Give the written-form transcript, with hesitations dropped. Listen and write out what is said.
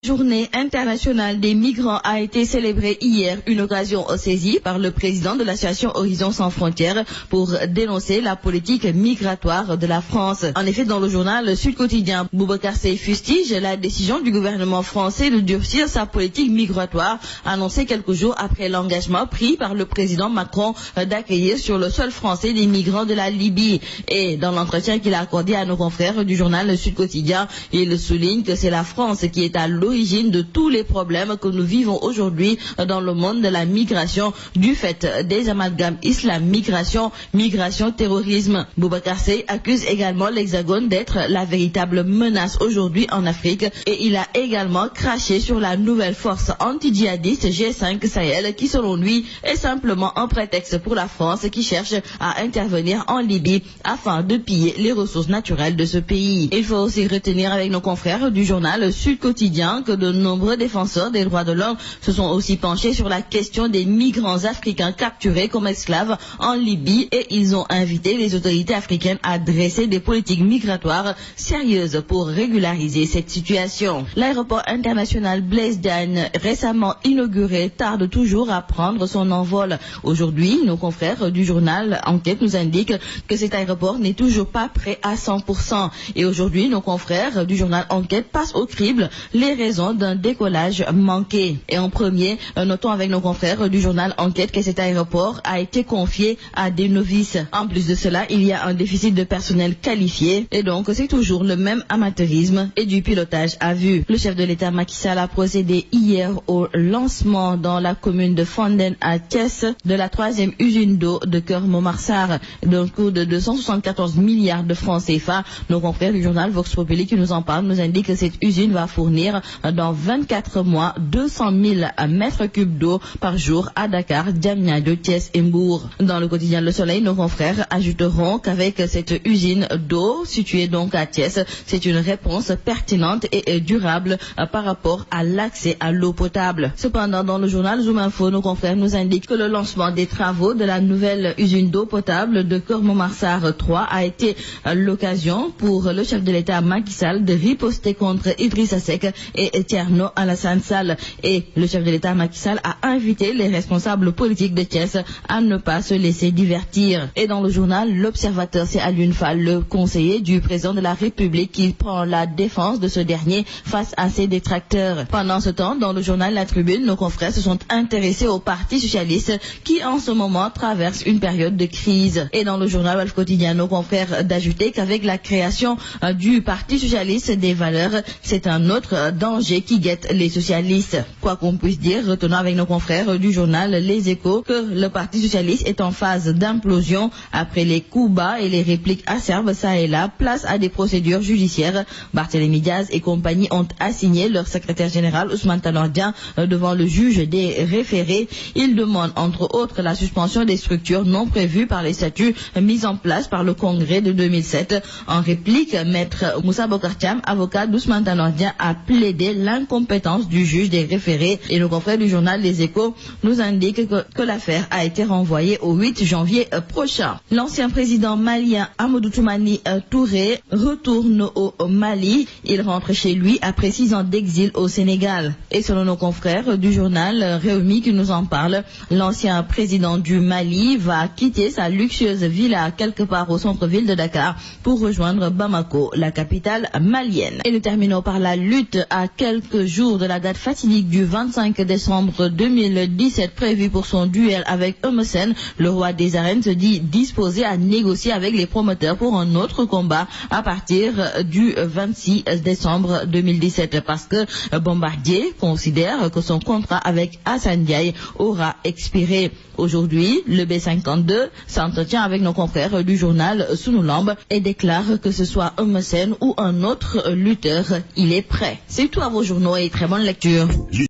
Journée internationale des migrants a été célébrée hier, une occasion saisie par le président de l'association Horizon Sans Frontières pour dénoncer la politique migratoire de la France. En effet, dans le journal Sud Quotidien, Boubacar Seye fustige la décision du gouvernement français de durcir sa politique migratoire, annoncée quelques jours après l'engagement pris par le président Macron d'accueillir sur le sol français des migrants de la Libye. Et dans l'entretien qu'il a accordé à nos confrères du journal Sud Quotidien, il souligne que c'est la France qui est à l'origine de tous les problèmes que nous vivons aujourd'hui dans le monde de la migration, du fait des amalgames islam-migration, migration-terrorisme. Boubacar Seye accuse également l'Hexagone d'être la véritable menace aujourd'hui en Afrique, et il a également craché sur la nouvelle force anti-djihadiste G5 Sahel qui, selon lui, est simplement un prétexte pour la France qui cherche à intervenir en Libye afin de piller les ressources naturelles de ce pays. Il faut aussi retenir avec nos confrères du journal Sud Quotidien que de nombreux défenseurs des droits de l'homme se sont aussi penchés sur la question des migrants africains capturés comme esclaves en Libye, et ils ont invité les autorités africaines à dresser des politiques migratoires sérieuses pour régulariser cette situation. L'aéroport international Blaise Diagne, récemment inauguré, tarde toujours à prendre son envol. Aujourd'hui, nos confrères du journal Enquête nous indiquent que cet aéroport n'est toujours pas prêt à 100%. Et aujourd'hui, nos confrères du journal Enquête passent au crible les raisons d'un décollage manqué. Et en premier, notons avec nos confrères du journal Enquête que cet aéroport a été confié à des novices. En plus de cela, il y a un déficit de personnel qualifié, et donc c'est toujours le même amateurisme et du pilotage à vue. Le chef de l'État Macky Sall a procédé hier au lancement dans la commune de Fandène à Thiès de la 3e usine d'eau de Keur Momar-Sarr d'un coût de 274 milliards de francs CFA. Nos confrères du journal Vox Populi qui nous en parlent nous indiquent que cette usine va fournir dans 24 mois 200 000 mètres cubes d'eau par jour à Dakar, Diamniadio, Thiès et Mbour. Dans le quotidien Le Soleil, nos confrères ajouteront qu'avec cette usine d'eau située donc à Thiès, c'est une réponse pertinente et durable par rapport à l'accès à l'eau potable. Cependant, dans le journal Zoom Info, nos confrères nous indiquent que le lancement des travaux de la nouvelle usine d'eau potable de Keur Momar-Sarr 3 a été l'occasion pour le chef de l'État Macky Sall de riposter contre Idrissa Seck et Thierno Alassane Sall. Et le chef de l'État Macky Sall a invité les responsables politiques de Thiès à ne pas se laisser divertir. Et dans le journal L'Observateur, c'est Alioune Fall, le conseiller du président de la République, qui prend la défense de ce dernier face à ses détracteurs. Pendant ce temps, dans le journal La Tribune, nos confrères se sont intéressés au Parti socialiste qui en ce moment traverse une période de crise. Et dans le journal Walf Quotidien, nos confrères d'ajouter qu'avec la création du Parti socialiste des valeurs, c'est un autre danger qui guette les socialistes. Quoi qu'on puisse dire, retenons avec nos confrères du journal Les Échos que le Parti socialiste est en phase d'implosion après les coups bas et les répliques acerbes ça et là. Place à des procédures judiciaires. Barthélémy Diaz et compagnie ont assigné leur secrétaire général Ousmane Tanor Dieng devant le juge des référés. Ils demandent entre autres la suspension des structures non prévues par les statuts mis en place par le Congrès de 2007. En réplique, maître Moussa Bocar Thiam, avocat d'Ousmane Tanor Dieng, a plaidé l'incompétence du juge des référés, et nos confrères du journal Les Échos nous indiquent que l'affaire a été renvoyée au 8 janvier prochain. L'ancien président malien Amadou Toumani Touré retourne au Mali. Il rentre chez lui après 6 ans d'exil au Sénégal. Et selon nos confrères du journal Réumi qui nous en parle, l'ancien président du Mali va quitter sa luxueuse villa quelque part au centre-ville de Dakar pour rejoindre Bamako, la capitale malienne. Et nous terminons par la lutte à quelques jours de la date fatidique du 25 décembre 2017 prévue pour son duel avec Eumeu Sène. Le roi des arènes se dit disposé à négocier avec les promoteurs pour un autre combat à partir du 26 décembre 2017 parce que Bombardier considère que son contrat avec Assane Ndiaye aura expiré. Aujourd'hui, le B52 s'entretient avec nos confrères du journal Sunu Lamb et déclare que ce soit Eumeu Sène ou un autre lutteur, il est prêt. C'est tout à vos journaux et très bonne lecture.